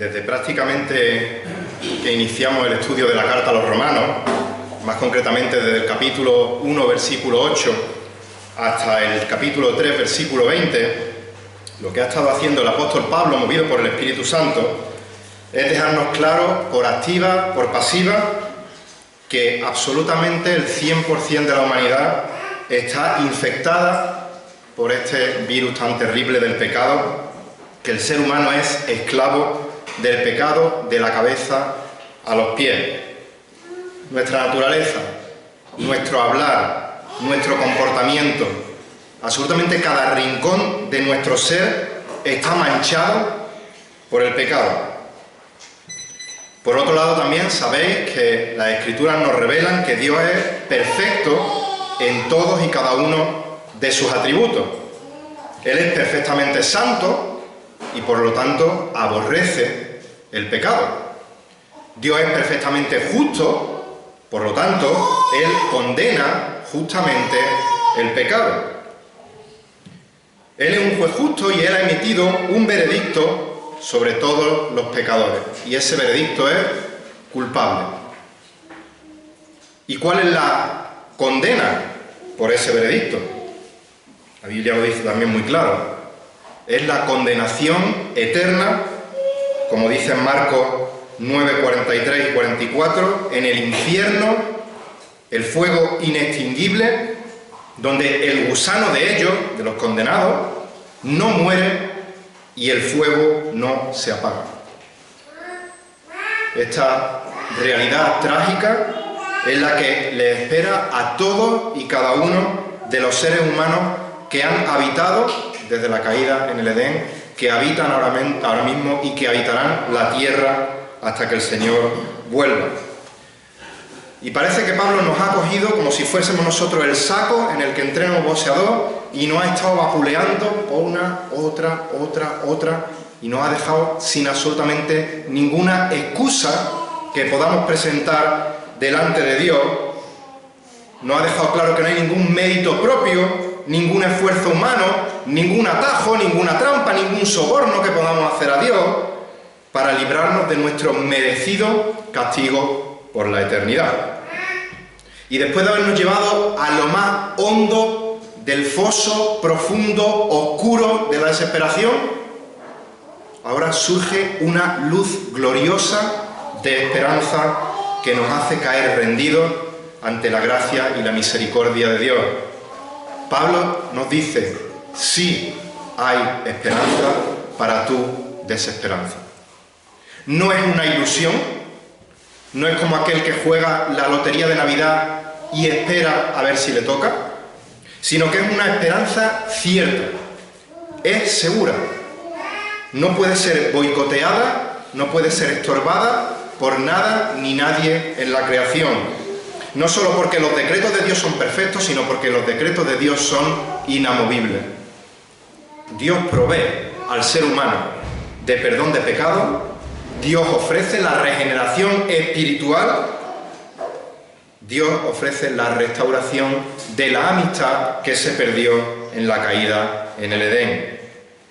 Desde prácticamente que iniciamos el estudio de la carta a los romanos, más concretamente desde el capítulo 1, versículo 8, hasta el capítulo 3, versículo 20, lo que ha estado haciendo el apóstol Pablo, movido por el Espíritu Santo, es dejarnos claro, por activa, por pasiva, que absolutamente el 100% de la humanidad está infectada por este virus tan terrible del pecado, que el ser humano es esclavo del pecado de la cabeza a los pies. Nuestra naturaleza, nuestro hablar, nuestro comportamiento, absolutamente cada rincón de nuestro ser está manchado por el pecado. Por otro lado, también sabéis que las Escrituras nos revelan que Dios es perfecto en todos y cada uno de sus atributos. Él es perfectamente santo y por lo tanto aborrece el pecado. Dios es perfectamente justo, por lo tanto, Él condena justamente el pecado. Él es un juez justo y Él ha emitido un veredicto sobre todos los pecadores. Y ese veredicto es culpable. ¿Y cuál es la condena por ese veredicto? La Biblia lo dice también muy claro. Es la condenación eterna, como dice en Marcos 9, 43 y 44, en el infierno, el fuego inextinguible, donde el gusano de ellos, de los condenados, no muere y el fuego no se apaga. Esta realidad trágica es la que le espera a todos y cada uno de los seres humanos que han habitado desde la caída en el Edén, que habitan ahora mismo y que habitarán la tierra hasta que el Señor vuelva. Y parece que Pablo nos ha cogido como si fuésemos nosotros el saco en el que entremos boxeador y nos ha estado vapuleando una, otra, y nos ha dejado sin absolutamente ninguna excusa que podamos presentar delante de Dios. Nos ha dejado claro que no hay ningún mérito propio, ningún esfuerzo humano, ningún atajo, ninguna trampa, ningún soborno que podamos hacer a Dios para librarnos de nuestro merecido castigo por la eternidad. Y después de habernos llevado a lo más hondo del foso profundo, oscuro de la desesperación, ahora surge una luz gloriosa de esperanza que nos hace caer rendidos ante la gracia y la misericordia de Dios. Pablo nos dice, sí hay esperanza para tu desesperanza. No es una ilusión, no es como aquel que juega la lotería de Navidad y espera a ver si le toca, sino que es una esperanza cierta, es segura. No puede ser boicoteada, no puede ser estorbada por nada ni nadie en la creación. No solo porque los decretos de Dios son perfectos, sino porque los decretos de Dios son inamovibles. Dios provee al ser humano de perdón de pecado, Dios ofrece la regeneración espiritual, Dios ofrece la restauración de la amistad que se perdió en la caída en el Edén,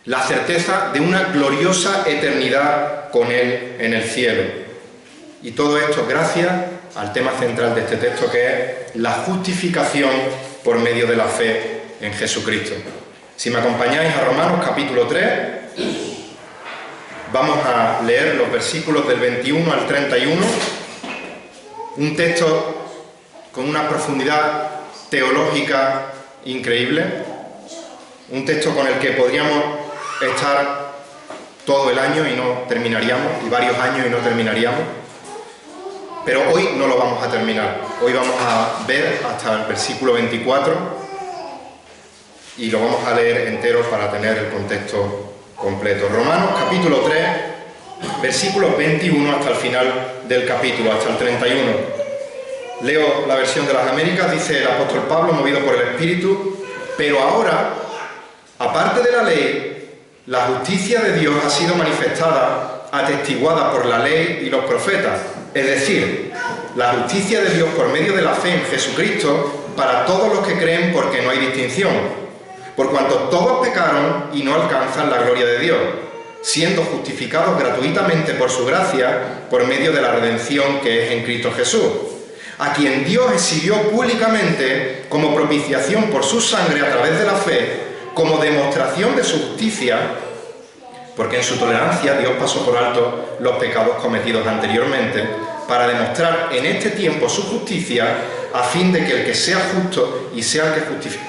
la certeza de una gloriosa eternidad con Él en el cielo. Y todo esto gracias al tema central de este texto, que es la justificación por medio de la fe en Jesucristo. Si me acompañáis a Romanos capítulo 3, vamos a leer los versículos del 21 al 31, un texto con una profundidad teológica increíble, un texto con el que podríamos estar todo el año y no terminaríamos, y varios años y no terminaríamos. Pero hoy no lo vamos a terminar. Hoy vamos a ver hasta el versículo 24 y lo vamos a leer entero para tener el contexto completo. Romanos capítulo 3, versículos 21 hasta el final del capítulo, hasta el 31. Leo la versión de las Américas, dice el apóstol Pablo, movido por el Espíritu: pero ahora, aparte de la ley, la justicia de Dios ha sido manifestada, atestiguada por la ley y los profetas. Es decir, la justicia de Dios por medio de la fe en Jesucristo para todos los que creen, porque no hay distinción. Por cuanto todos pecaron y no alcanzan la gloria de Dios, siendo justificados gratuitamente por su gracia, por medio de la redención que es en Cristo Jesús, a quien Dios exhibió públicamente como propiciación por su sangre a través de la fe, como demostración de su justicia, porque en su tolerancia Dios pasó por alto los pecados cometidos anteriormente, para demostrar en este tiempo su justicia, a fin de que el que sea justo y sea el que justifica,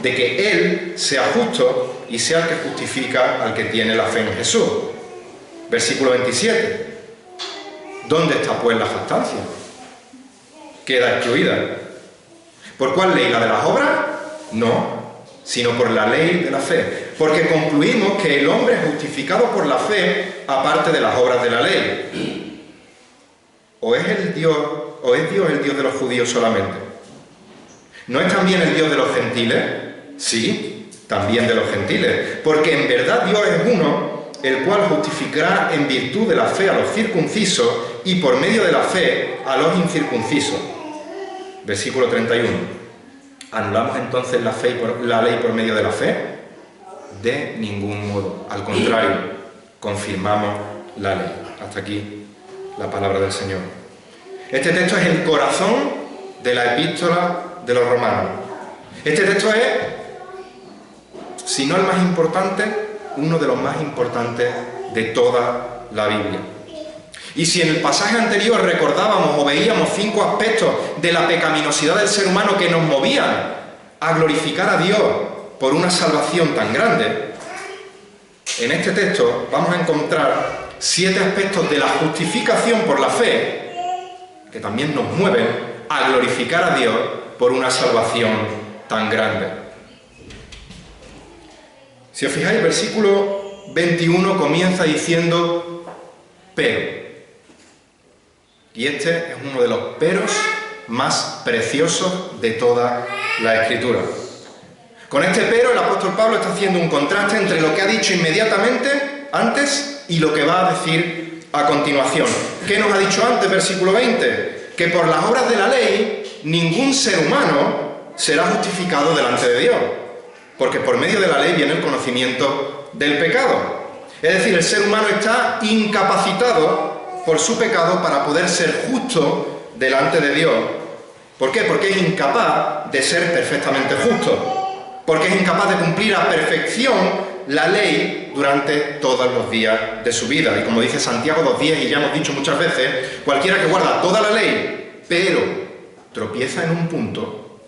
de que Él sea justo y sea el que justifica al que tiene la fe en Jesús. Versículo 27. ¿Dónde está pues la jactancia? Queda excluida. ¿Por cuál ley? ¿La de las obras? No, sino por la ley de la fe. Porque concluimos que el hombre es justificado por la fe aparte de las obras de la ley. ¿O es Dios el Dios de los judíos solamente? ¿No es también el Dios de los gentiles? Sí, también de los gentiles. Porque en verdad Dios es uno, el cual justificará en virtud de la fe a los circuncisos y por medio de la fe a los incircuncisos. Versículo 31. ¿Anulamos entonces la ley por medio de la fe? De ningún modo. Al contrario, confirmamos la ley. Hasta aquí la palabra del Señor. Este texto es el corazón de la epístola de los romanos. Este texto es, si no el más importante, uno de los más importantes de toda la Biblia. Y si en el pasaje anterior recordábamos o veíamos 5 aspectos de la pecaminosidad del ser humano que nos movían a glorificar a Dios por una salvación tan grande, en este texto vamos a encontrar 7 aspectos de la justificación por la fe que también nos mueven a glorificar a Dios por una salvación tan grande. Si os fijáis, el versículo 21 comienza diciendo pero. Y este es uno de los peros más preciosos de toda la Escritura. Con este pero el apóstol Pablo está haciendo un contraste entre lo que ha dicho inmediatamente antes y lo que va a decir a continuación. ¿Qué nos ha dicho antes, versículo 20? Que por las obras de la ley ningún ser humano será justificado delante de Dios, porque por medio de la ley viene el conocimiento del pecado. Es decir, el ser humano está incapacitado por su pecado para poder ser justo delante de Dios. ¿Por qué? Porque es incapaz de ser perfectamente justo, porque es incapaz de cumplir a perfección la ley durante todos los días de su vida. Y como dice Santiago 2:10, y ya hemos dicho muchas veces, cualquiera que guarda toda la ley, pero tropieza en un punto,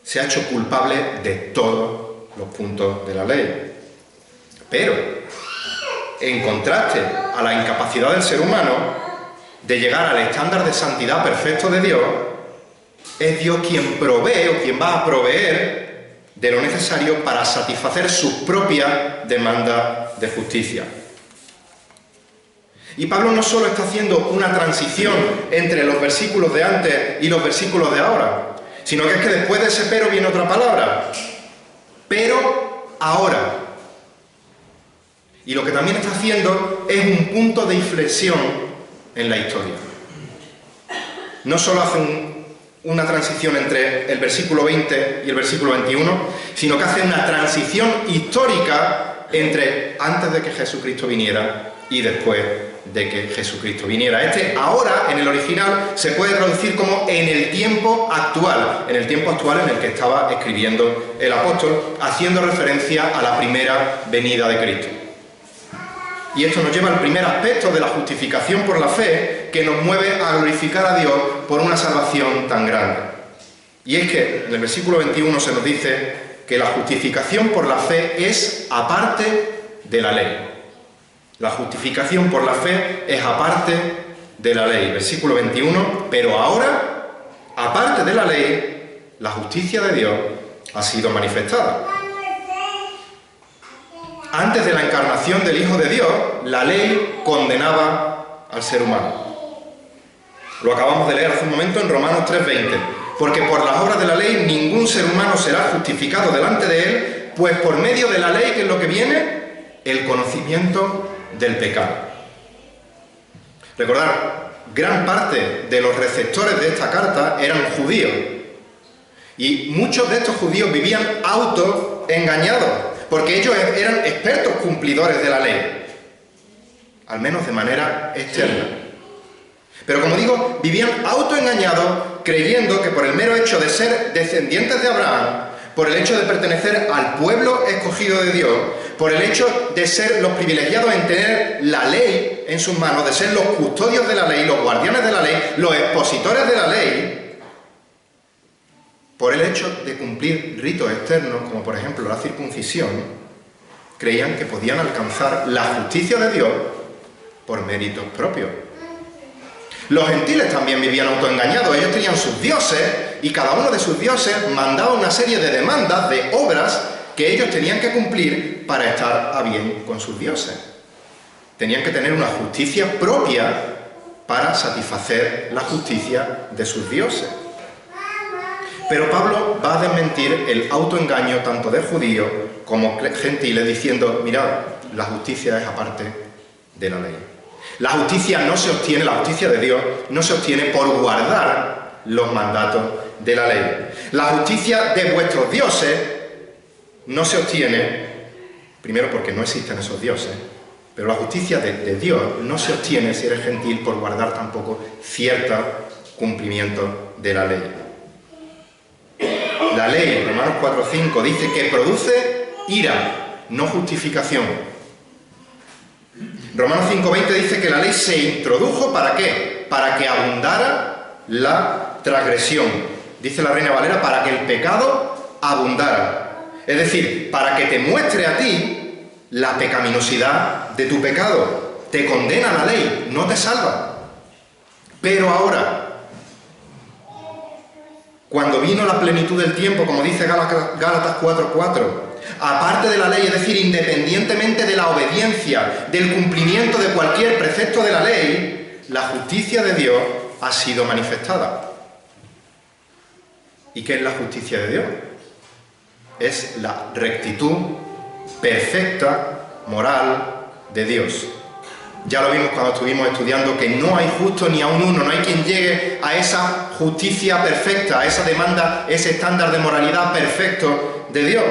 se ha hecho culpable de todos los puntos de la ley. Pero, en contraste a la incapacidad del ser humano de llegar al estándar de santidad perfecto de Dios, es Dios quien provee o quien va a proveer de lo necesario para satisfacer sus propias demandas de justicia. Y Pablo no solo está haciendo una transición entre los versículos de antes y los versículos de ahora, sino que es que después de ese pero viene otra palabra. Pero ahora. Y lo que también está haciendo es un punto de inflexión en la historia. No solo hace una transición entre el versículo 20 y el versículo 21, sino que hace una transición histórica entre antes de que Jesucristo viniera y después de que Jesucristo viniera. Este ahora, en el original, se puede traducir como en el tiempo actual en el que estaba escribiendo el apóstol, haciendo referencia a la primera venida de Cristo. Y esto nos lleva al primer aspecto de la justificación por la fe, que nos mueve a glorificar a Dios por una salvación tan grande. Y es que en el versículo 21 se nos dice que la justificación por la fe es aparte de la ley. La justificación por la fe es aparte de la ley. Versículo 21, pero ahora, aparte de la ley, la justicia de Dios ha sido manifestada. Antes de la encarnación del Hijo de Dios, la ley condenaba al ser humano. Lo acabamos de leer hace un momento en Romanos 3:20. Porque por las obras de la ley ningún ser humano será justificado delante de él, pues por medio de la ley, ¿qué es lo que viene? El conocimiento del pecado. Recordad, gran parte de los receptores de esta carta eran judíos. Y muchos de estos judíos vivían autoengañados, porque ellos eran expertos cumplidores de la ley, al menos de manera externa. Pero como digo, vivían autoengañados, creyendo que por el mero hecho de ser descendientes de Abraham, por el hecho de pertenecer al pueblo escogido de Dios, por el hecho de ser los privilegiados en tener la ley en sus manos, de ser los custodios de la ley, los guardianes de la ley, los expositores de la ley, por el hecho de cumplir ritos externos, como por ejemplo la circuncisión, creían que podían alcanzar la justicia de Dios por méritos propios. Los gentiles también vivían autoengañados. Ellos tenían sus dioses y cada uno de sus dioses mandaba una serie de demandas, de obras que ellos tenían que cumplir para estar a bien con sus dioses. Tenían que tener una justicia propia para satisfacer la justicia de sus dioses. Pero Pablo va a desmentir el autoengaño tanto de judíos como gentiles diciendo, mirad, la justicia es aparte de la ley. La justicia no se obtiene, la justicia de Dios no se obtiene por guardar los mandatos de la ley. La justicia de vuestros dioses no se obtiene, primero porque no existen esos dioses, pero la justicia de Dios no se obtiene si eres gentil por guardar tampoco cierto cumplimiento de la ley. La ley, Romanos 4:5, dice que produce ira, no justificación. Romanos 5:20 dice que la ley se introdujo ¿para qué? Para que abundara la transgresión. Dice la Reina Valera, para que el pecado abundara. Es decir, para que te muestre a ti la pecaminosidad de tu pecado. Te condena la ley, no te salva. Pero ahora, cuando vino la plenitud del tiempo, como dice Gálatas 4:4, aparte de la ley, es decir, independientemente de la obediencia, del cumplimiento de cualquier precepto de la ley, la justicia de Dios ha sido manifestada. ¿Y qué es la justicia de Dios? Es la rectitud perfecta, moral de Dios. Ya lo vimos cuando estuvimos estudiando que no hay justo ni aun uno, no hay quien llegue a esa justicia perfecta, a esa demanda, ese estándar de moralidad perfecto de Dios.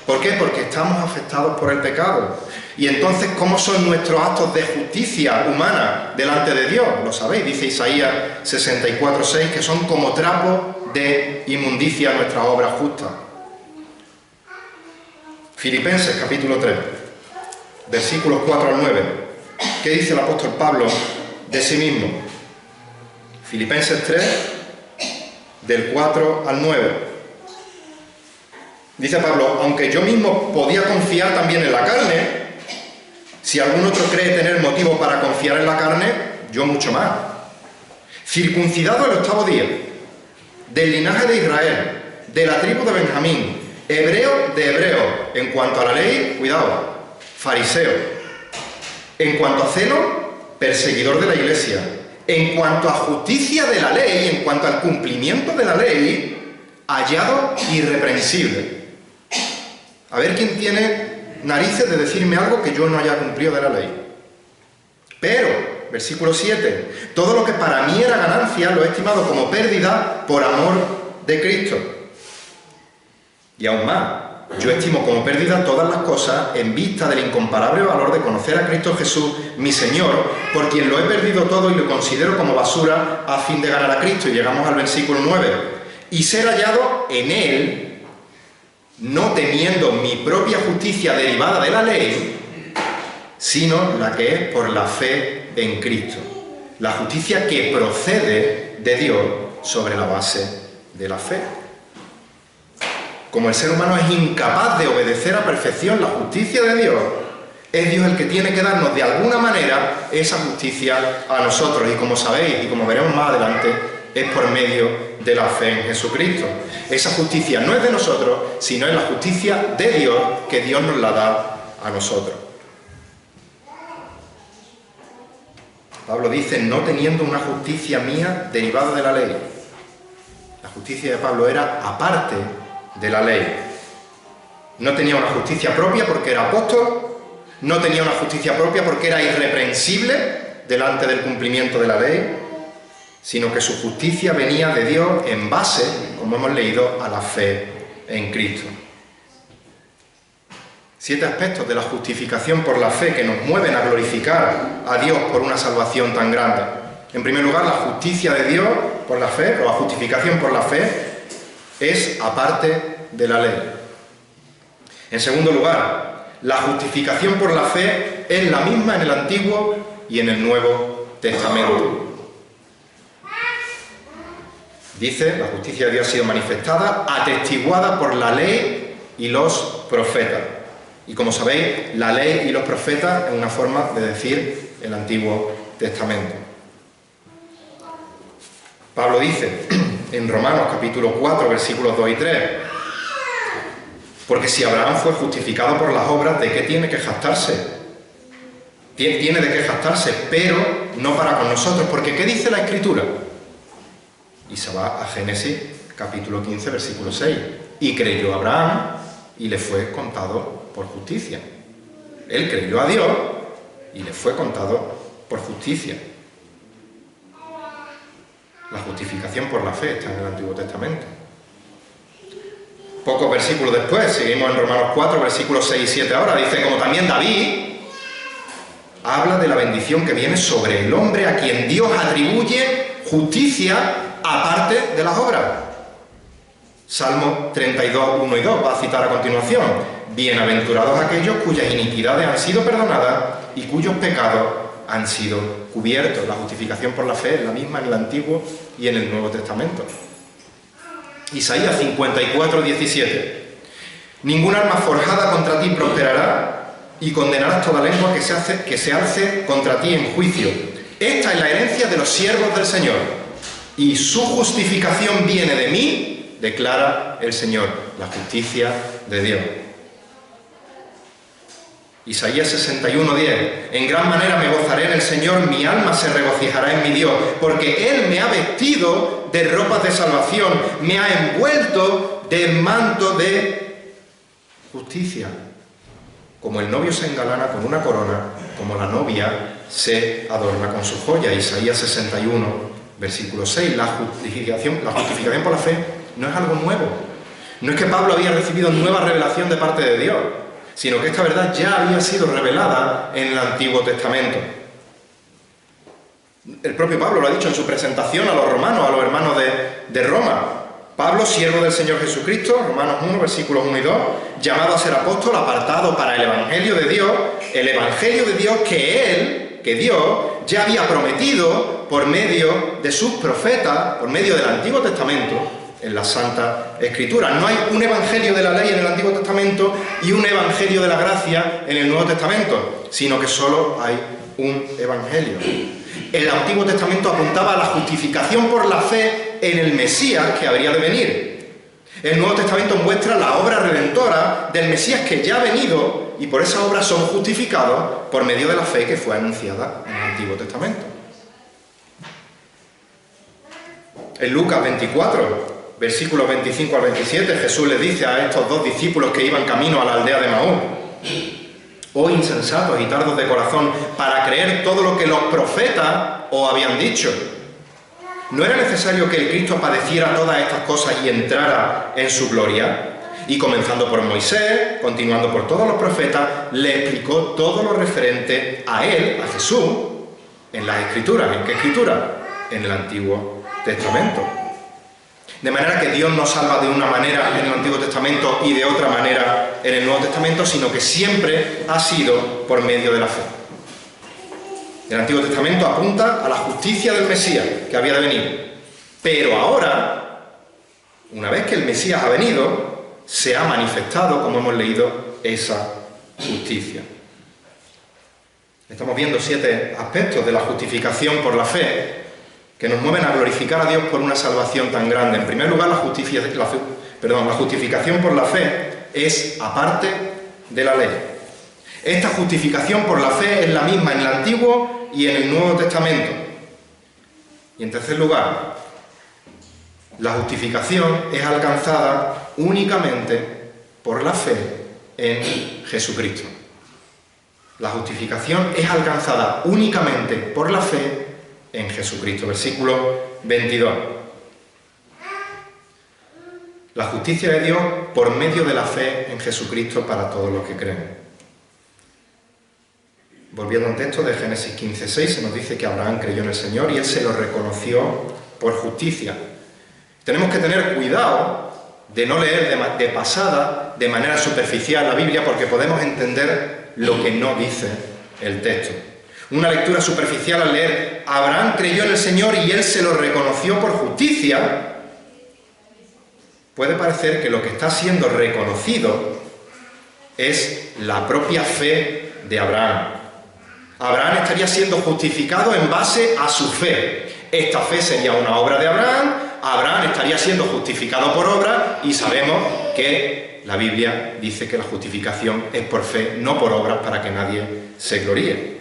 ¿Por qué? Porque estamos afectados por el pecado. Y entonces, ¿cómo son nuestros actos de justicia humana delante de Dios? Lo sabéis, dice Isaías 64:6, que son como trapo de inmundicia nuestras obras justas. Filipenses capítulo 3, versículos 4 al 9. ¿Qué dice el apóstol Pablo de sí mismo? Filipenses 3, del 4 al 9. Dice Pablo, aunque yo mismo podía confiar también en la carne, si algún otro cree tener motivo para confiar en la carne, yo mucho más. Circuncidado el 8º día, del linaje de Israel, de la tribu de Benjamín, hebreo de hebreo, en cuanto a la ley, cuidado, fariseo, en cuanto a celo, perseguidor de la iglesia, en cuanto a justicia de la ley, en cuanto al cumplimiento de la ley, hallado irreprensible. A ver quién tiene narices de decirme algo que yo no haya cumplido de la ley. Pero, versículo 7, todo lo que para mí era ganancia lo he estimado como pérdida por amor de Cristo. Y aún más, yo estimo como pérdida todas las cosas en vista del incomparable valor de conocer a Cristo Jesús, mi Señor, por quien lo he perdido todo y lo considero como basura a fin de ganar a Cristo. Y llegamos al versículo 9. Y ser hallado en Él, no teniendo mi propia justicia derivada de la ley, sino la que es por la fe en Cristo. La justicia que procede de Dios sobre la base de la fe. Como el ser humano es incapaz de obedecer a perfección la justicia de Dios, es Dios el que tiene que darnos de alguna manera esa justicia a nosotros. Y como sabéis, y como veremos más adelante, es por medio de la fe en Jesucristo. Esa justicia no es de nosotros, sino es la justicia de Dios, que Dios nos la da a nosotros. Pablo dice, no teniendo una justicia mía derivada de la ley. La justicia de Pablo era aparte de la ley. No tenía una justicia propia porque era apóstol, no tenía una justicia propia porque era irreprensible delante del cumplimiento de la ley, sino que su justicia venía de Dios en base, como hemos leído, a la fe en Cristo. 7 aspectos de la justificación por la fe que nos mueven a glorificar a Dios por una salvación tan grande. En primer lugar, la justicia de Dios por la fe, o la justificación por la fe, es aparte de la ley. En segundo lugar, la justificación por la fe es la misma en el Antiguo y en el Nuevo Testamento. Dice, la justicia de Dios ha sido manifestada, atestiguada por la ley y los profetas. Y como sabéis, la ley y los profetas es una forma de decir el Antiguo Testamento. Pablo dice en Romanos capítulo 4, versículos 2 y 3, porque si Abraham fue justificado por las obras, ¿de qué tiene que jactarse? Tiene de qué jactarse, pero no para con nosotros, porque ¿qué dice la Escritura? Y se va a Génesis capítulo 15, versículo 6. Y creyó Abraham y le fue contado por justicia. Él creyó a Dios y le fue contado por justicia. La justificación por la fe está en el Antiguo Testamento. Pocos versículos después, seguimos en Romanos 4, versículos 6 y 7 ahora, dice, como también David habla de la bendición que viene sobre el hombre a quien Dios atribuye justicia aparte de las obras. Salmo 32, 1 y 2 va a citar a continuación. Bienaventurados aquellos cuyas iniquidades han sido perdonadas y cuyos pecados han sido cubiertos. La justificación por la fe es la misma en el Antiguo y en el Nuevo Testamento. Isaías 54, 17. Ningún arma forjada contra ti prosperará y condenarás toda lengua que se alce contra ti en juicio. Esta es la herencia de los siervos del Señor y su justificación viene de mí, declara el Señor, la justicia de Dios. Isaías 61, 10. En gran manera me gozaré en el Señor, mi alma se regocijará en mi Dios, porque Él me ha vestido de ropas de salvación, me ha envuelto de manto de justicia. Como el novio se engalana con una corona, como la novia se adorna con su joya. Isaías 61, versículo 6. La justificación por la fe no es algo nuevo. No es que Pablo había recibido nueva revelación de parte de Dios, sino que esta verdad ya había sido revelada en el Antiguo Testamento. El propio Pablo lo ha dicho en su presentación a los romanos, a los hermanos de Roma. Pablo, siervo del Señor Jesucristo, Romanos 1, versículos 1 y 2, llamado a ser apóstol, apartado para el Evangelio de Dios, el Evangelio de Dios que Dios ya había prometido por medio de sus profetas, por medio del Antiguo Testamento, en la Santa Escritura. No hay un evangelio de la ley en el Antiguo Testamento y un evangelio de la gracia en el Nuevo Testamento, sino que solo hay un evangelio. El Antiguo Testamento apuntaba a la justificación por la fe en el Mesías que habría de venir. El Nuevo Testamento muestra la obra redentora del Mesías que ya ha venido y por esa obra son justificados por medio de la fe que fue anunciada en el Antiguo Testamento. En Lucas 24, versículos 25 al 27, Jesús le dice a estos dos discípulos que iban camino a la aldea de Maús: oh insensatos y tardos de corazón, para creer todo lo que los profetas os habían dicho. ¿No era necesario que el Cristo padeciera todas estas cosas y entrara en su gloria? Y comenzando por Moisés, continuando por todos los profetas, le explicó todo lo referente a él, a Jesús, en las Escrituras. ¿En qué Escritura? En el Antiguo Testamento. De manera que Dios no salva de una manera en el Antiguo Testamento y de otra manera en el Nuevo Testamento, sino que siempre ha sido por medio de la fe. El Antiguo Testamento apunta a la justicia del Mesías que había de venir. Pero ahora, una vez que el Mesías ha venido, se ha manifestado, como hemos leído, esa justicia. Estamos viendo 7 aspectos de la justificación por la fe que nos mueven a glorificar a Dios por una salvación tan grande. En primer lugar, la justificación por la fe es aparte de la ley. Esta justificación por la fe es la misma en el Antiguo y en el Nuevo Testamento. Y en tercer lugar, la justificación es alcanzada únicamente por la fe en Jesucristo. La justificación es alcanzada únicamente por la fe en Jesucristo. Versículo 22. La justicia de Dios por medio de la fe en Jesucristo para todos los que creen. Volviendo al texto de Génesis 15:6, se nos dice que Abraham creyó en el Señor y él se lo reconoció por justicia. Tenemos que tener cuidado de no leer de pasada, de manera superficial la Biblia, porque podemos entender lo que no dice el texto. Una lectura superficial al leer Abraham creyó en el Señor y él se lo reconoció por justicia, puede parecer que lo que está siendo reconocido es la propia fe de Abraham. Abraham estaría siendo justificado en base a su fe. Esta fe sería una obra de Abraham, Abraham estaría siendo justificado por obra y sabemos que la Biblia dice que la justificación es por fe, no por obras, para que nadie se gloríe.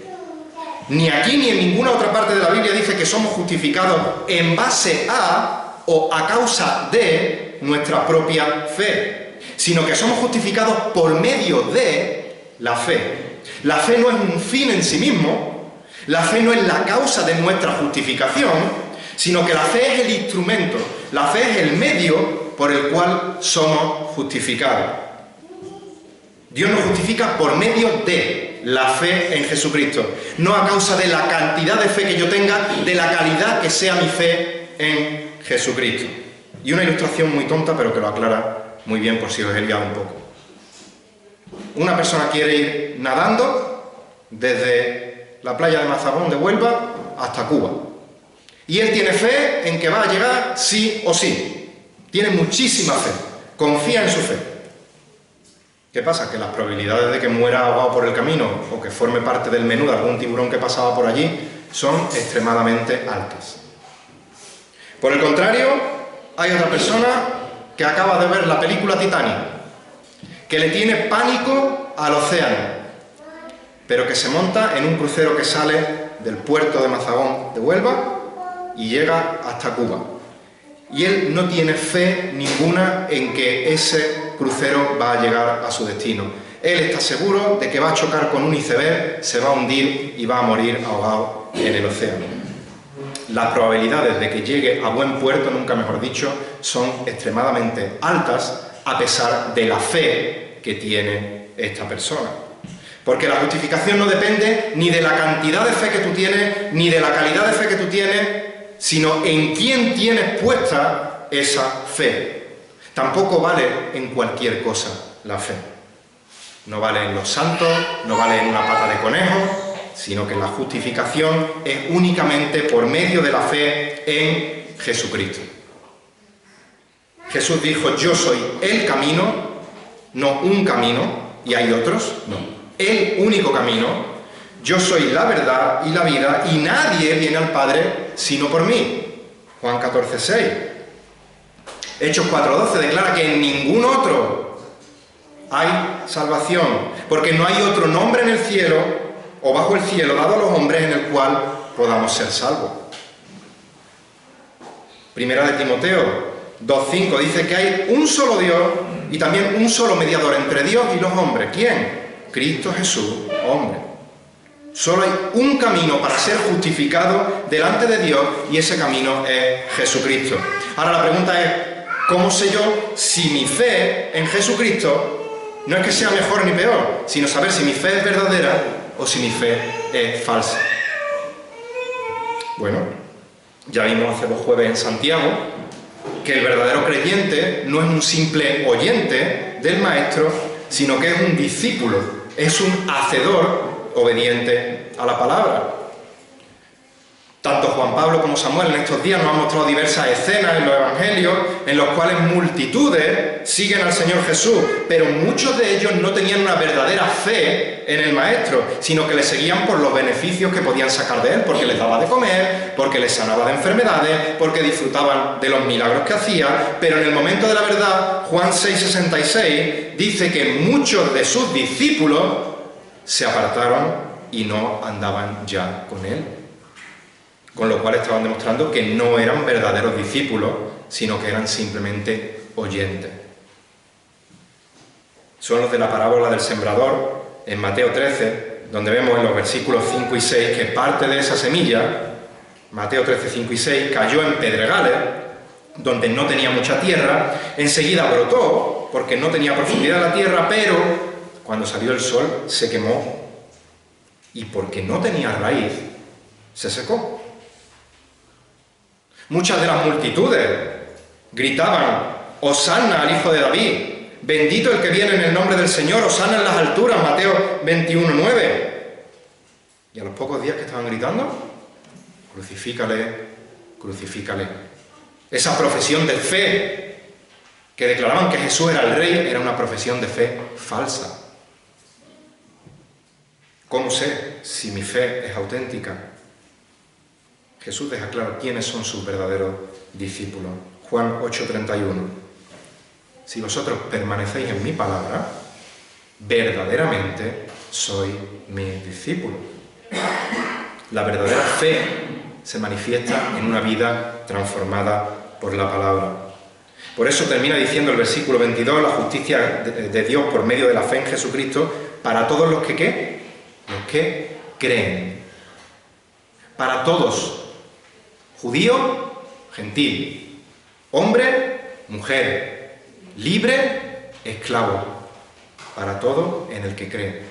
Ni aquí ni en ninguna otra parte de la Biblia dice que somos justificados en base a o a causa de nuestra propia fe, sino que somos justificados por medio de la fe. La fe no es un fin en sí mismo, la fe no es la causa de nuestra justificación, sino que la fe es el instrumento, la fe es el medio por el cual somos justificados. Dios nos justifica por medio de la fe en Jesucristo, no a causa de la cantidad de fe que yo tenga, de la calidad que sea mi fe en Jesucristo. Y una ilustración muy tonta, pero que lo aclara muy bien por si os he liado un poco. Una persona quiere ir nadando desde la playa de Mazagón de Huelva hasta Cuba. Y él tiene fe en que va a llegar sí o sí. Tiene muchísima fe. Confía en su fe. ¿Qué pasa? Que las probabilidades de que muera ahogado por el camino o que forme parte del menú de algún tiburón que pasaba por allí son extremadamente altas. Por el contrario, hay otra persona que acaba de ver la película Titanic, que le tiene pánico al océano, pero que se monta en un crucero que sale del puerto de Mazagón de Huelva y llega hasta Cuba. Y él no tiene fe ninguna en que ese crucero va a llegar a su destino. Él está seguro de que va a chocar con un iceberg, se va a hundir y va a morir ahogado en el océano. Las probabilidades de que llegue a buen puerto, nunca mejor dicho, son extremadamente altas, a pesar de la fe que tiene esta persona. Porque la justificación no depende ni de la cantidad de fe que tú tienes, ni de la calidad de fe que tú tienes, sino en quién tienes puesta esa fe. Tampoco vale en cualquier cosa la fe. No vale en los santos, no vale en una pata de conejo, sino que la justificación es únicamente por medio de la fe en Jesucristo. Jesús dijo, yo soy el camino, no un camino, y hay otros, no. El único camino, yo soy la verdad y la vida, y nadie viene al Padre sino por mí. Juan 14:6. Hechos 4:12 declara que en ningún otro hay salvación, porque no hay otro nombre en el cielo o bajo el cielo dado a los hombres en el cual podamos ser salvos. Primera de Timoteo 2:5 dice que hay un solo Dios y también un solo mediador entre Dios y los hombres. ¿Quién? Cristo Jesús, hombre. Solo hay un camino para ser justificado delante de Dios y ese camino es Jesucristo. Ahora la pregunta es, ¿cómo sé yo si mi fe en Jesucristo no es que sea mejor ni peor, sino saber si mi fe es verdadera o si mi fe es falsa? Bueno, ya vimos hace 2 jueves en Santiago que el verdadero creyente no es un simple oyente del Maestro, sino que es un discípulo, es un hacedor obediente a la palabra. Tanto Juan Pablo como Samuel en estos días nos han mostrado diversas escenas en los evangelios en los cuales multitudes siguen al Señor Jesús, pero muchos de ellos no tenían una verdadera fe en el Maestro, sino que le seguían por los beneficios que podían sacar de él, porque les daba de comer, porque les sanaba de enfermedades, porque disfrutaban de los milagros que hacía. Pero en el momento de la verdad, Juan 6:66 dice que muchos de sus discípulos se apartaron y no andaban ya con él. Con lo cual estaban demostrando que no eran verdaderos discípulos, sino que eran simplemente oyentes. Son los de la parábola del sembrador, en Mateo 13, donde vemos en los versículos 5 y 6 que parte de esa semilla, Mateo 13, 5 y 6, cayó en pedregales, donde no tenía mucha tierra, enseguida brotó, porque no tenía profundidad la tierra, pero cuando salió el sol se quemó, y porque no tenía raíz, se secó. Muchas de las multitudes gritaban: «Hosanna al Hijo de David, bendito el que viene en el nombre del Señor, hosanna en las alturas», Mateo 21:9. Y a los pocos días que estaban gritando: «Crucifícale, crucifícale». Esa profesión de fe que declaraban que Jesús era el Rey era una profesión de fe falsa. ¿Cómo sé si mi fe es auténtica? Jesús deja claro quiénes son sus verdaderos discípulos. Juan 8:31. Si vosotros permanecéis en mi palabra, verdaderamente sois mis discípulos. La verdadera fe se manifiesta en una vida transformada por la palabra. Por eso termina diciendo el versículo 22, la justicia de Dios por medio de la fe en Jesucristo para todos los que ¿qué? Los que creen. Para todos. Judío, gentil. Hombre, mujer. Libre, esclavo. Para todo en el que cree.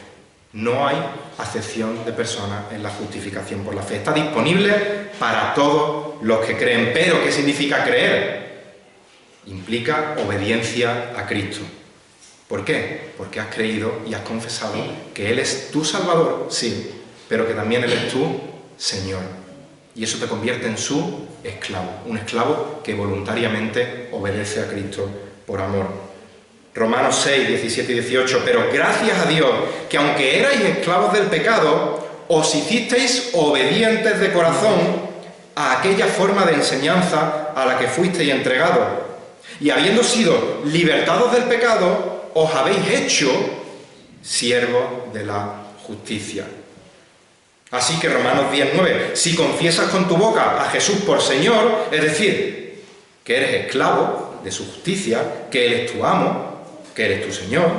No hay acepción de personas en la justificación por la fe. Está disponible para todos los que creen. Pero, ¿qué significa creer? Implica obediencia a Cristo. ¿Por qué? Porque has creído y has confesado que Él es tu Salvador, sí, pero que también Él es tu Señor. Y eso te convierte en su esclavo. Un esclavo que voluntariamente obedece a Cristo por amor. Romanos 6, 17 y 18. Pero gracias a Dios, que aunque erais esclavos del pecado, os hicisteis obedientes de corazón a aquella forma de enseñanza a la que fuisteis entregados. Y habiendo sido libertados del pecado, os habéis hecho siervos de la justicia. Así que Romanos 10, 9. Si confiesas con tu boca a Jesús por Señor, es decir, que eres esclavo de su justicia, que Él es tu amo, que eres tu Señor,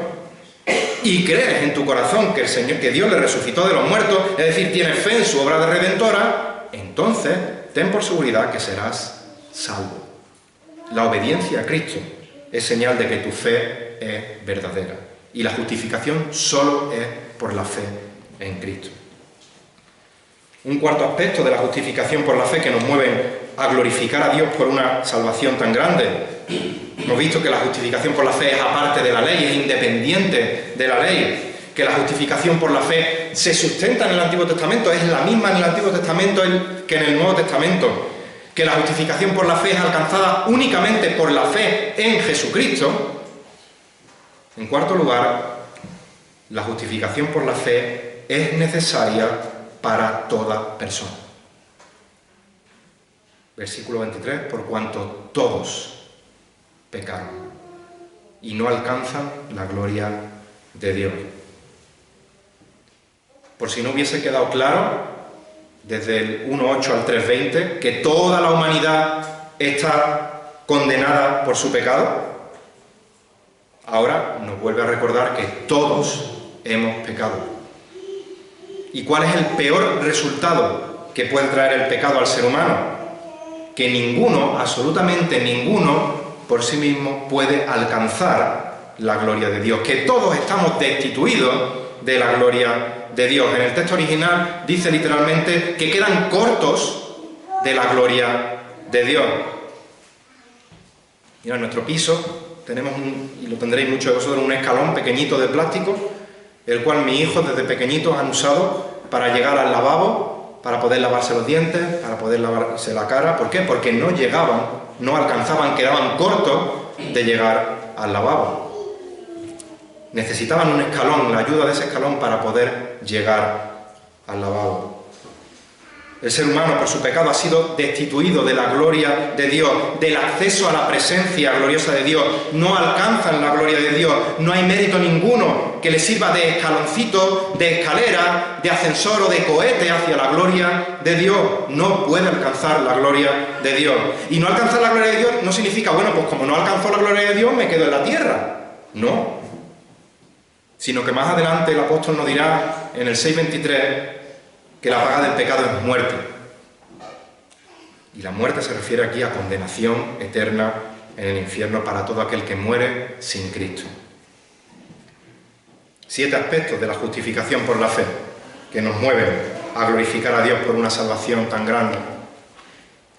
y crees en tu corazón que Dios le resucitó de los muertos, es decir, tienes fe en su obra de redentora, entonces ten por seguridad que serás salvo. La obediencia a Cristo es señal de que tu fe es verdadera, y la justificación solo es por la fe en Cristo. Un cuarto aspecto de la justificación por la fe que nos mueve a glorificar a Dios por una salvación tan grande. Hemos visto que la justificación por la fe es aparte de la ley, es independiente de la ley, que la justificación por la fe se sustenta en el Antiguo Testamento, es la misma en el Antiguo Testamento que en el Nuevo Testamento, que la justificación por la fe es alcanzada únicamente por la fe en Jesucristo. En cuarto lugar, la justificación por la fe es necesaria para toda persona. Versículo 23, por cuanto todos pecaron y no alcanzan la gloria de Dios. Por si no hubiese quedado claro, desde el 1.8 al 3.20, que toda la humanidad está condenada por su pecado, ahora nos vuelve a recordar que todos hemos pecado. ¿Y cuál es el peor resultado que puede traer el pecado al ser humano? Que ninguno, absolutamente ninguno, por sí mismo puede alcanzar la gloria de Dios, que todos estamos destituidos de la gloria de Dios. En el texto original dice literalmente que quedan cortos de la gloria de Dios. Mira, en nuestro piso tenemos, y lo tendréis muchos de vosotros, un escalón pequeñito de plástico, el cual mis hijos desde pequeñitos han usado para llegar al lavabo, para poder lavarse los dientes, para poder lavarse la cara. ¿Por qué? Porque no llegaban, no alcanzaban, quedaban cortos de llegar al lavabo. Necesitaban un escalón, la ayuda de ese escalón para poder llegar al lavabo. El ser humano, por su pecado, ha sido destituido de la gloria de Dios, del acceso a la presencia gloriosa de Dios. No alcanzan la gloria de Dios. No hay mérito ninguno que le sirva de escaloncito, de escalera, de ascensor o de cohete hacia la gloria de Dios. No puede alcanzar la gloria de Dios. Y no alcanzar la gloria de Dios no significa, bueno, pues como no alcanzó la gloria de Dios, me quedo en la tierra. No. Sino que más adelante el apóstol nos dirá en el 6.23 que la paga del pecado es muerte. Y la muerte se refiere aquí a condenación eterna en el infierno para todo aquel que muere sin Cristo. 7 aspectos de la justificación por la fe que nos mueven a glorificar a Dios por una salvación tan grande.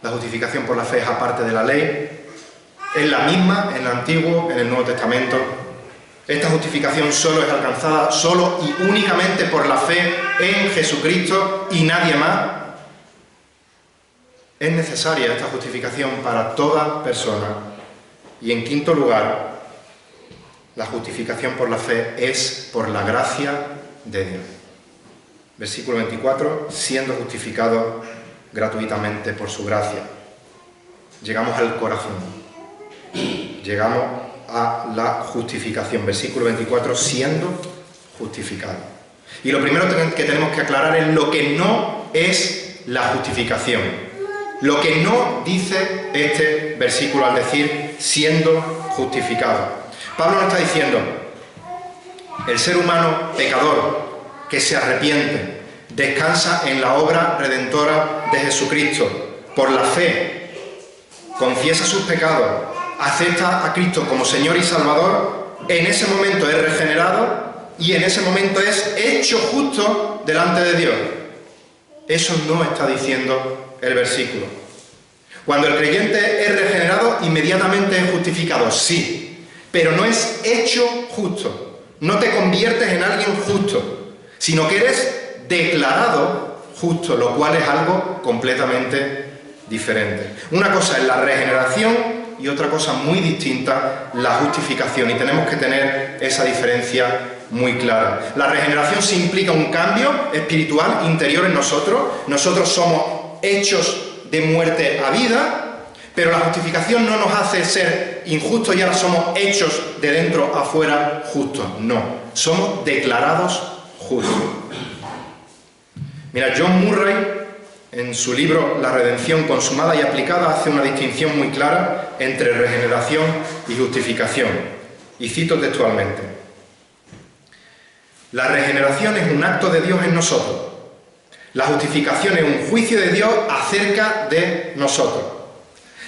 La justificación por la fe es aparte de la ley, es la misma en el Antiguo, en el Nuevo Testamento. Esta justificación solo es alcanzada solo y únicamente por la fe en Jesucristo y nadie más. Es necesaria esta justificación para toda persona. Y en quinto lugar, la justificación por la fe es por la gracia de Dios. Versículo 24, siendo justificado gratuitamente por su gracia. Llegamos al corazón. Llegamos a la justificación. Versículo 24, siendo justificado. Y lo primero que tenemos que aclarar es lo que no es la justificación. Lo que no dice este versículo al decir siendo justificado. Pablo nos está diciendo, el ser humano pecador que se arrepiente, descansa en la obra redentora de Jesucristo, por la fe, confiesa sus pecados, acepta a Cristo como Señor y Salvador, en ese momento es regenerado y en ese momento es hecho justo delante de Dios. Eso no está diciendo el versículo. Cuando el creyente es regenerado, inmediatamente es justificado, sí, pero no es hecho justo. No te conviertes en alguien justo, sino que eres declarado justo, lo cual es algo completamente diferente. Una cosa es la regeneración y otra cosa muy distinta, la justificación, y tenemos que tener esa diferencia muy clara. La regeneración sí implica un cambio espiritual interior en nosotros. Nosotros somos hechos de muerte a vida, pero la justificación no nos hace ser injustos y ahora somos hechos de dentro a fuera justos. No, somos declarados justos. Mira, John Murray, en su libro La redención consumada y aplicada, hace una distinción muy clara entre regeneración y justificación. Y cito textualmente: la regeneración es un acto de Dios en nosotros. La justificación es un juicio de Dios acerca de nosotros.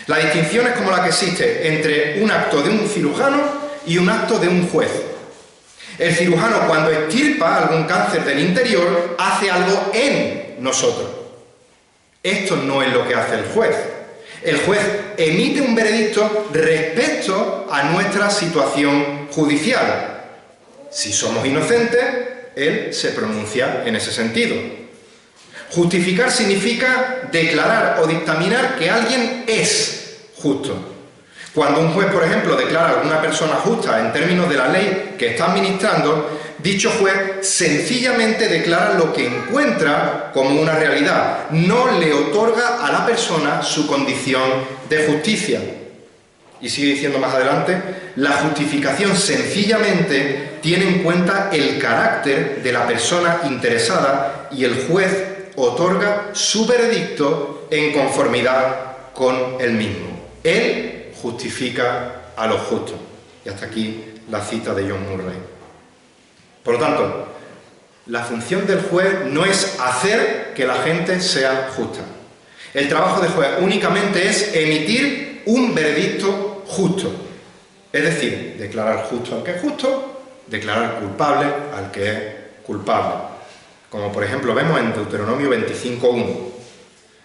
La distinción es como la que existe entre un acto de un cirujano y un acto de un juez. El cirujano, cuando extirpa algún cáncer del interior, hace algo en nosotros. Esto no es lo que hace el juez. El juez emite un veredicto respecto a nuestra situación judicial. Si somos inocentes, él se pronuncia en ese sentido. Justificar significa declarar o dictaminar que alguien es justo. Cuando un juez, por ejemplo, declara a alguna persona justa en términos de la ley que está administrando, dicho juez sencillamente declara lo que encuentra como una realidad. No le otorga a la persona su condición de justicia. Y sigue diciendo más adelante, la justificación sencillamente tiene en cuenta el carácter de la persona interesada y el juez otorga su veredicto en conformidad con él mismo. Él justifica a los justos. Y hasta aquí la cita de John Murray. Por lo tanto, la función del juez no es hacer que la gente sea justa. El trabajo del juez únicamente es emitir un veredicto justo. Es decir, declarar justo al que es justo, declarar culpable al que es culpable. Como por ejemplo vemos en Deuteronomio 25.1.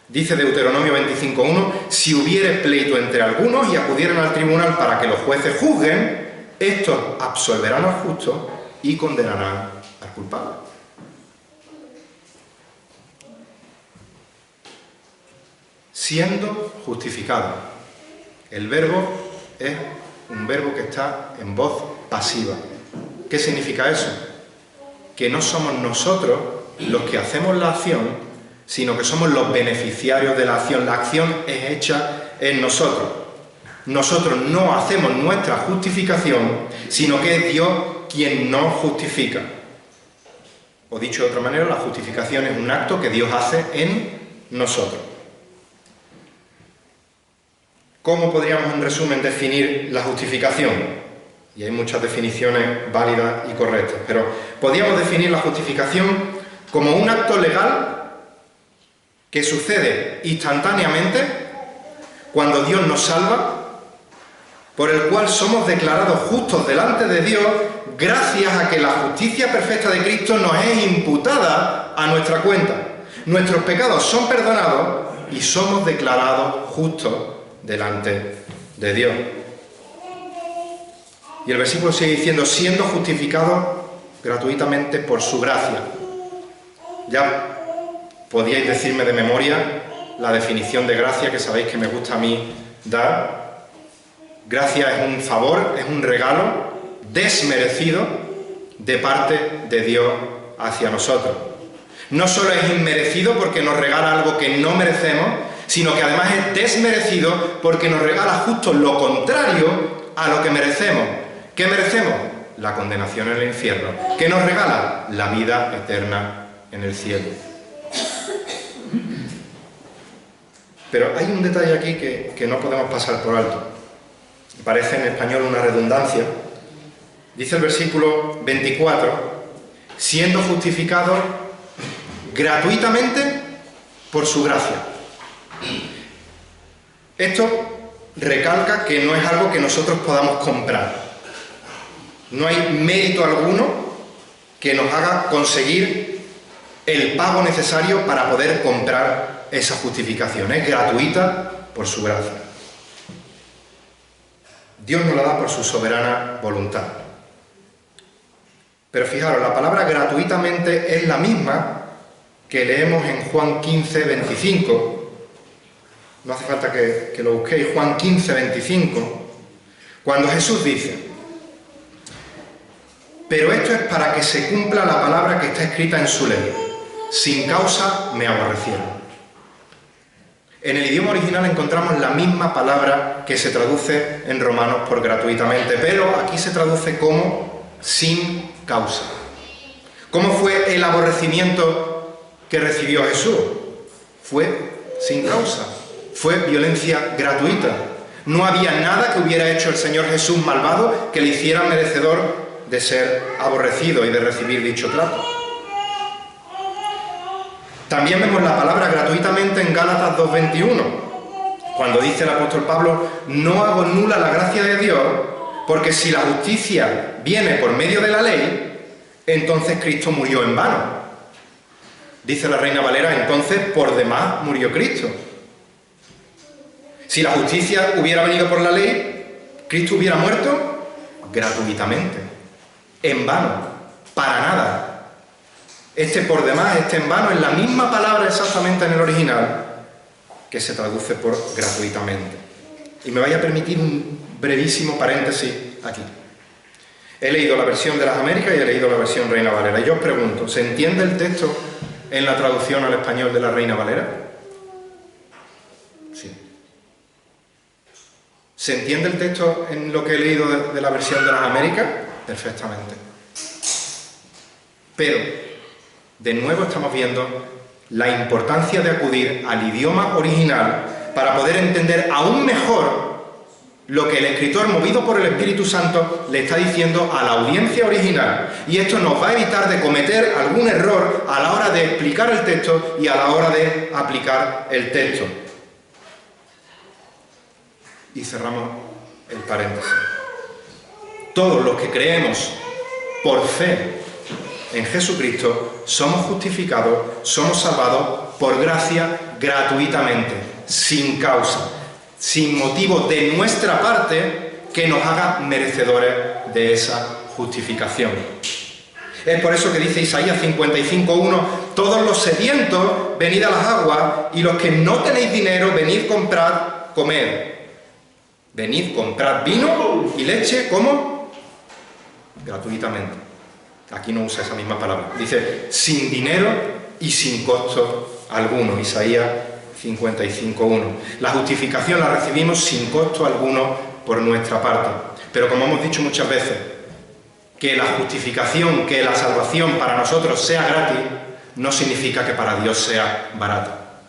Dice Deuteronomio 25.1, si hubiere pleito entre algunos y acudieran al tribunal para que los jueces juzguen, estos absolverán al justo y condenarán al culpable. Siendo justificado. El verbo es un verbo que está en voz pasiva. ¿Qué significa eso? Que no somos nosotros los que hacemos la acción, sino que somos los beneficiarios de la acción. La acción es hecha en nosotros. Nosotros no hacemos nuestra justificación, sino que es Dios quien nos justifica. O dicho de otra manera, la justificación es un acto que Dios hace en nosotros. ¿Cómo podríamos en resumen definir la justificación? Y hay muchas definiciones válidas y correctas, pero podríamos definir la justificación como un acto legal que sucede instantáneamente cuando Dios nos salva, por el cual somos declarados justos delante de Dios, gracias a que la justicia perfecta de Cristo nos es imputada a nuestra cuenta. Nuestros pecados son perdonados y somos declarados justos delante de Dios. Y el versículo sigue diciendo, siendo justificados gratuitamente por su gracia. Ya podíais decirme de memoria la definición de gracia que sabéis que me gusta a mí dar. Gracia es un favor, es un regalo desmerecido de parte de Dios hacia nosotros. No solo es inmerecido porque nos regala algo que no merecemos, sino que además es desmerecido porque nos regala justo lo contrario a lo que merecemos. ¿Qué merecemos? La condenación en el infierno. ¿Qué nos regala? La vida eterna en el cielo. Pero hay un detalle aquí que no podemos pasar por alto. Parece en español una redundancia. Dice el versículo 24, siendo justificados gratuitamente por su gracia. Esto recalca que no es algo que nosotros podamos comprar. No hay mérito alguno que nos haga conseguir el pago necesario para poder comprar esa justificación. Es gratuita por su gracia. Dios nos la da por su soberana voluntad. Pero fijaros, la palabra gratuitamente es la misma que leemos en Juan 15, 25. No hace falta que lo busquéis. Juan 15, 25. Cuando Jesús dice, pero esto es para que se cumpla la palabra que está escrita en su ley. Sin causa me aborrecieron. En el idioma original encontramos la misma palabra que se traduce en Romanos por gratuitamente, pero aquí se traduce como sin causa. ¿Cómo fue el aborrecimiento que recibió Jesús? Fue sin causa, fue violencia gratuita. No había nada que hubiera hecho el Señor Jesús malvado que le hiciera merecedor de ser aborrecido y de recibir dicho trato. También vemos la palabra gratuitamente en Gálatas 2:21, cuando dice el apóstol Pablo, no hago nula la gracia de Dios, porque si la justicia viene por medio de la ley, entonces Cristo murió en vano. Dice la Reina Valera, entonces por demás murió Cristo. Si la justicia hubiera venido por la ley, Cristo hubiera muerto gratuitamente, en vano, para nada. Este por demás, este en vano, es la misma palabra exactamente en el original que se traduce por gratuitamente. Y me vaya a permitir un brevísimo paréntesis aquí. He leído la versión de las Américas y he leído la versión Reina Valera. Y yo os pregunto, ¿se entiende el texto en la traducción al español de la Reina Valera? Sí. ¿Se entiende el texto en lo que he leído de la versión de las Américas? Perfectamente. Pero de nuevo estamos viendo la importancia de acudir al idioma original para poder entender aún mejor lo que el escritor, movido por el Espíritu Santo, le está diciendo a la audiencia original. Y esto nos va a evitar de cometer algún error a la hora de explicar el texto y a la hora de aplicar el texto. Y cerramos el paréntesis. Todos los que creemos por fe en Jesucristo somos justificados, somos salvados por gracia gratuitamente, sin causa, sin motivo de nuestra parte que nos haga merecedores de esa justificación. Es por eso que dice Isaías 55:1, todos los sedientos, venid a las aguas, y los que no tenéis dinero, venid, comprad, comed. Venid, comprad vino y leche, ¿cómo? Gratuitamente. Aquí no usa esa misma palabra. Dice, sin dinero y sin costo alguno. Isaías 55:1. La justificación la recibimos sin costo alguno por nuestra parte. Pero como hemos dicho muchas veces, que la justificación, que la salvación para nosotros sea gratis, no significa que para Dios sea barata.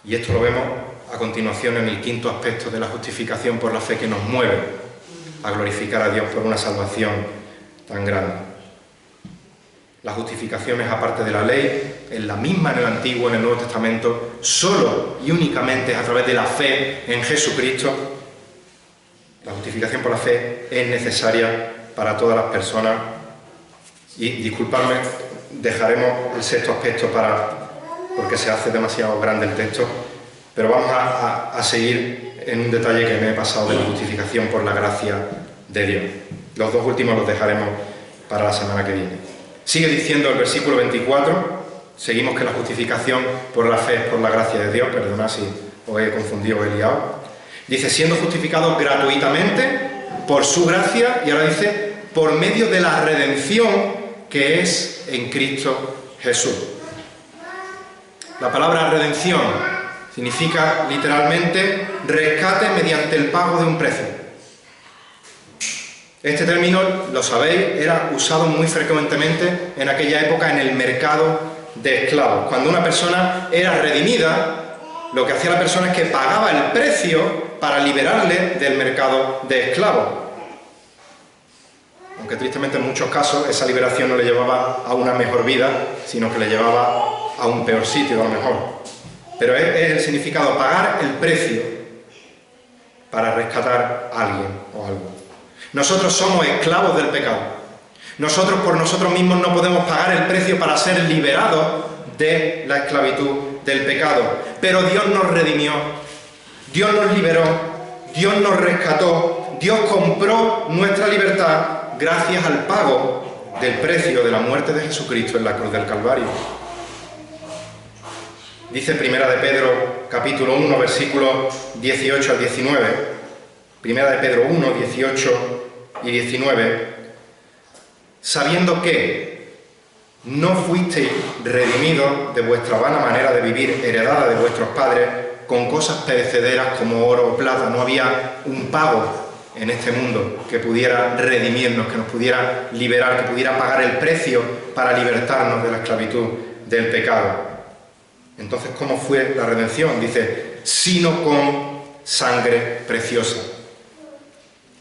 Y esto lo vemos a continuación en el quinto aspecto de la justificación por la fe que nos mueve a glorificar a Dios por una salvación tan grande. La justificación es aparte de la ley, es la misma en el Antiguo, en el Nuevo Testamento, solo y únicamente a través de la fe en Jesucristo. La justificación por la fe es necesaria para todas las personas. Y disculpadme, dejaremos el sexto aspecto porque se hace demasiado grande el texto, pero vamos a seguir en un detalle que me he pasado de la justificación por la gracia de Dios. Los dos últimos los dejaremos para la semana que viene. Sigue diciendo el versículo 24, seguimos que la justificación por la fe es por la gracia de Dios, perdonad si os he confundido o he liado. Dice, siendo justificados gratuitamente por su gracia, y ahora dice, por medio de la redención que es en Cristo Jesús. La palabra redención significa literalmente rescate mediante el pago de un precio. Este término, lo sabéis, era usado muy frecuentemente en aquella época en el mercado de esclavos. Cuando una persona era redimida, lo que hacía la persona es que pagaba el precio para liberarle del mercado de esclavos. Aunque tristemente en muchos casos esa liberación no le llevaba a una mejor vida, sino que le llevaba a un peor sitio a lo mejor. Pero es el significado, pagar el precio para rescatar a alguien o algo. Nosotros somos esclavos del pecado. Nosotros por nosotros mismos no podemos pagar el precio para ser liberados de la esclavitud del pecado. Pero Dios nos redimió, Dios nos liberó, Dios nos rescató, Dios compró nuestra libertad gracias al pago del precio de la muerte de Jesucristo en la cruz del Calvario. Dice Primera de Pedro, capítulo 1, versículos 18 al 19. Primera de Pedro 1, 18 y 19. Sabiendo que no fuisteis redimidos de vuestra vana manera de vivir heredada de vuestros padres con cosas perecederas como oro o plata. No había un pago en este mundo que pudiera redimirnos, que nos pudiera liberar, que pudiera pagar el precio para libertarnos de la esclavitud del pecado. Entonces, ¿cómo fue la redención? Dice, sino con sangre preciosa,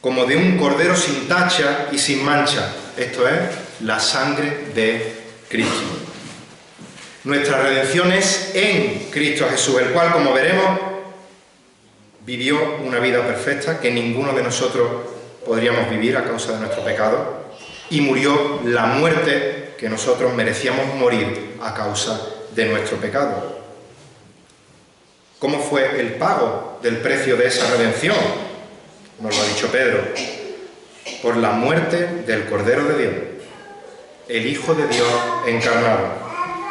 como de un cordero sin tacha y sin mancha. Esto es la sangre de Cristo. Nuestra redención es en Cristo Jesús, el cual, como veremos, vivió una vida perfecta que ninguno de nosotros podríamos vivir a causa de nuestro pecado, y murió la muerte que nosotros merecíamos morir a causa de nuestro pecado. ¿Cómo fue el pago del precio de esa redención? Nos lo ha dicho Pedro. Por la muerte del Cordero de Dios, el Hijo de Dios encarnado,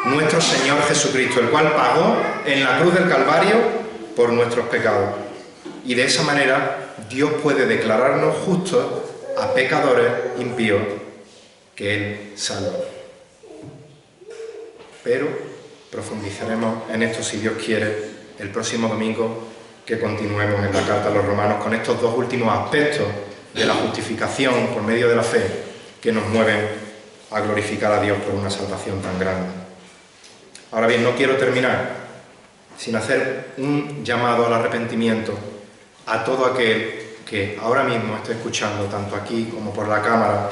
nuestro Señor Jesucristo, el cual pagó en la cruz del Calvario por nuestros pecados. Y de esa manera Dios puede declararnos justos a pecadores impíos que Él salva. Pero profundizaremos en esto, si Dios quiere, el próximo domingo, que continuemos en la carta a los romanos con estos dos últimos aspectos de la justificación por medio de la fe que nos mueven a glorificar a Dios por una salvación tan grande. Ahora bien, no quiero terminar sin hacer un llamado al arrepentimiento a todo aquel que ahora mismo esté escuchando, tanto aquí como por la cámara,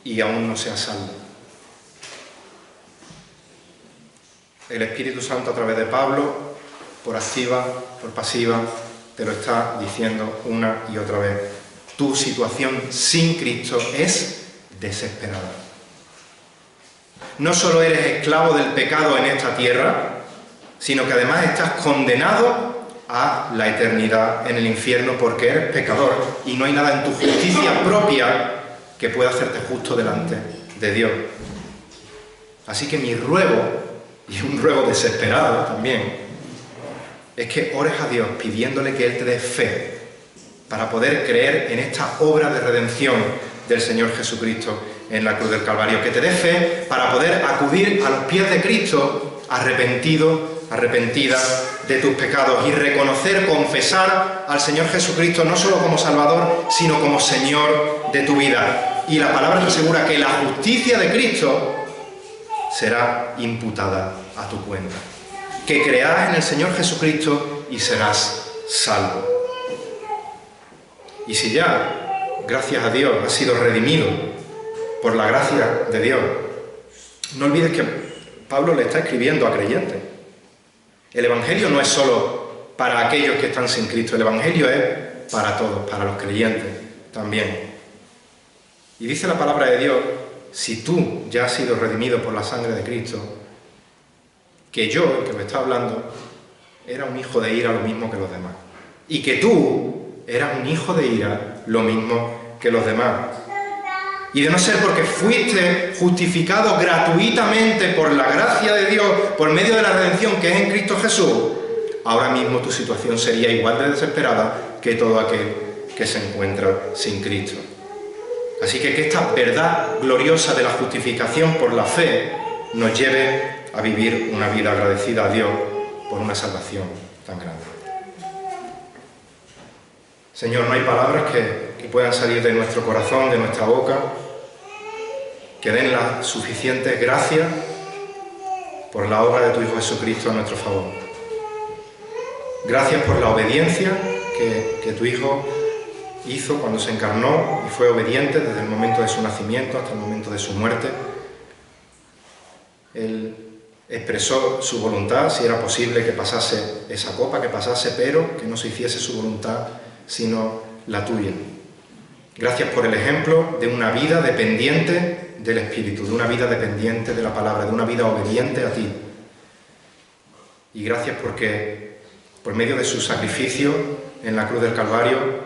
y aún no sea salvo. El Espíritu Santo, a través de Pablo, por activa, por pasiva, te lo está diciendo una y otra vez. Tu situación sin Cristo es desesperada. No solo eres esclavo del pecado en esta tierra, sino que además estás condenado a la eternidad en el infierno porque eres pecador y no hay nada en tu justicia propia que pueda hacerte justo delante de Dios. Así que mi ruego, y un ruego desesperado también, es que ores a Dios pidiéndole que Él te dé fe para poder creer en esta obra de redención del Señor Jesucristo en la cruz del Calvario, que te dé fe para poder acudir a los pies de Cristo arrepentido, arrepentida de tus pecados y reconocer, confesar al Señor Jesucristo no solo como Salvador, sino como Señor de tu vida. Y la palabra te asegura que la justicia de Cristo será imputada a tu cuenta. Que creas en el Señor Jesucristo y serás salvo. Y si ya, gracias a Dios, has sido redimido por la gracia de Dios. No olvides que Pablo le está escribiendo a creyentes. El Evangelio no es solo para aquellos que están sin Cristo, el Evangelio es para todos, para los creyentes también. Y dice la palabra de Dios, si tú ya has sido redimido por la sangre de Cristo, que yo, el que me está hablando, era un hijo de ira lo mismo que los demás. Y que tú eras un hijo de ira lo mismo que los demás. Y de no ser porque fuiste justificado gratuitamente por la gracia de Dios, por medio de la redención que es en Cristo Jesús, ahora mismo tu situación sería igual de desesperada que todo aquel que se encuentra sin Cristo. Así que esta verdad gloriosa de la justificación por la fe nos lleve a vivir una vida agradecida a Dios por una salvación tan grande. Señor, no hay palabras que puedan salir de nuestro corazón, de nuestra boca, que den la suficiente gracia por la obra de tu Hijo Jesucristo a nuestro favor. Gracias por la obediencia que tu Hijo hizo cuando se encarnó y fue obediente desde el momento de su nacimiento hasta el momento de su muerte. Él expresó su voluntad, si era posible que pasase esa copa, que pasase, pero que no se hiciese su voluntad, sino la tuya. Gracias por el ejemplo de una vida dependiente del Espíritu, de una vida dependiente de la palabra, de una vida obediente a ti. Y gracias porque por medio de su sacrificio en la cruz del Calvario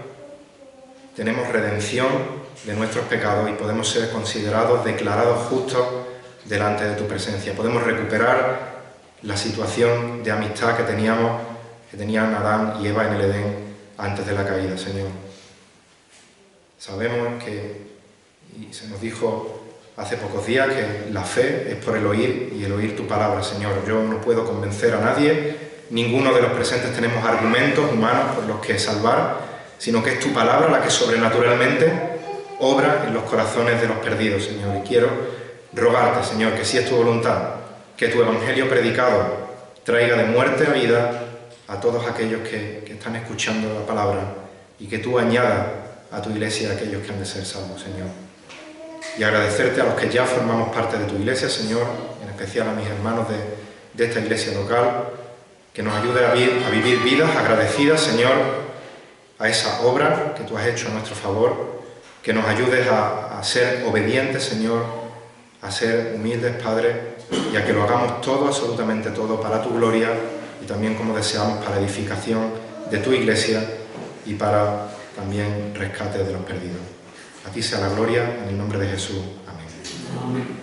tenemos redención de nuestros pecados y podemos ser considerados, declarados justos delante de tu presencia. Podemos recuperar la situación de amistad que tenían Adán y Eva en el Edén antes de la caída, Señor. Sabemos y se nos dijo hace pocos días, que la fe es por el oír y el oír tu palabra, Señor. Yo no puedo convencer a nadie, ninguno de los presentes tenemos argumentos humanos por los que salvar, sino que es tu palabra la que sobrenaturalmente obra en los corazones de los perdidos, Señor. Y quiero rogarte, Señor, que si es tu voluntad, que tu evangelio predicado traiga de muerte a vida a todos aquellos que están escuchando la palabra y que tú añadas a tu iglesia a aquellos que han de ser salvos, Señor. Y agradecerte a los que ya formamos parte de tu iglesia, Señor, en especial a mis hermanos de esta iglesia local, que nos ayude a vivir vidas agradecidas, Señor, a esa obra que tú has hecho a nuestro favor, que nos ayudes a ser obedientes, Señor, a ser humildes, Padre, y a que lo hagamos todo, absolutamente todo, para tu gloria y también, como deseamos, para edificación de tu iglesia y para también rescate de los perdidos. A ti sea la gloria, en el nombre de Jesús. Amén.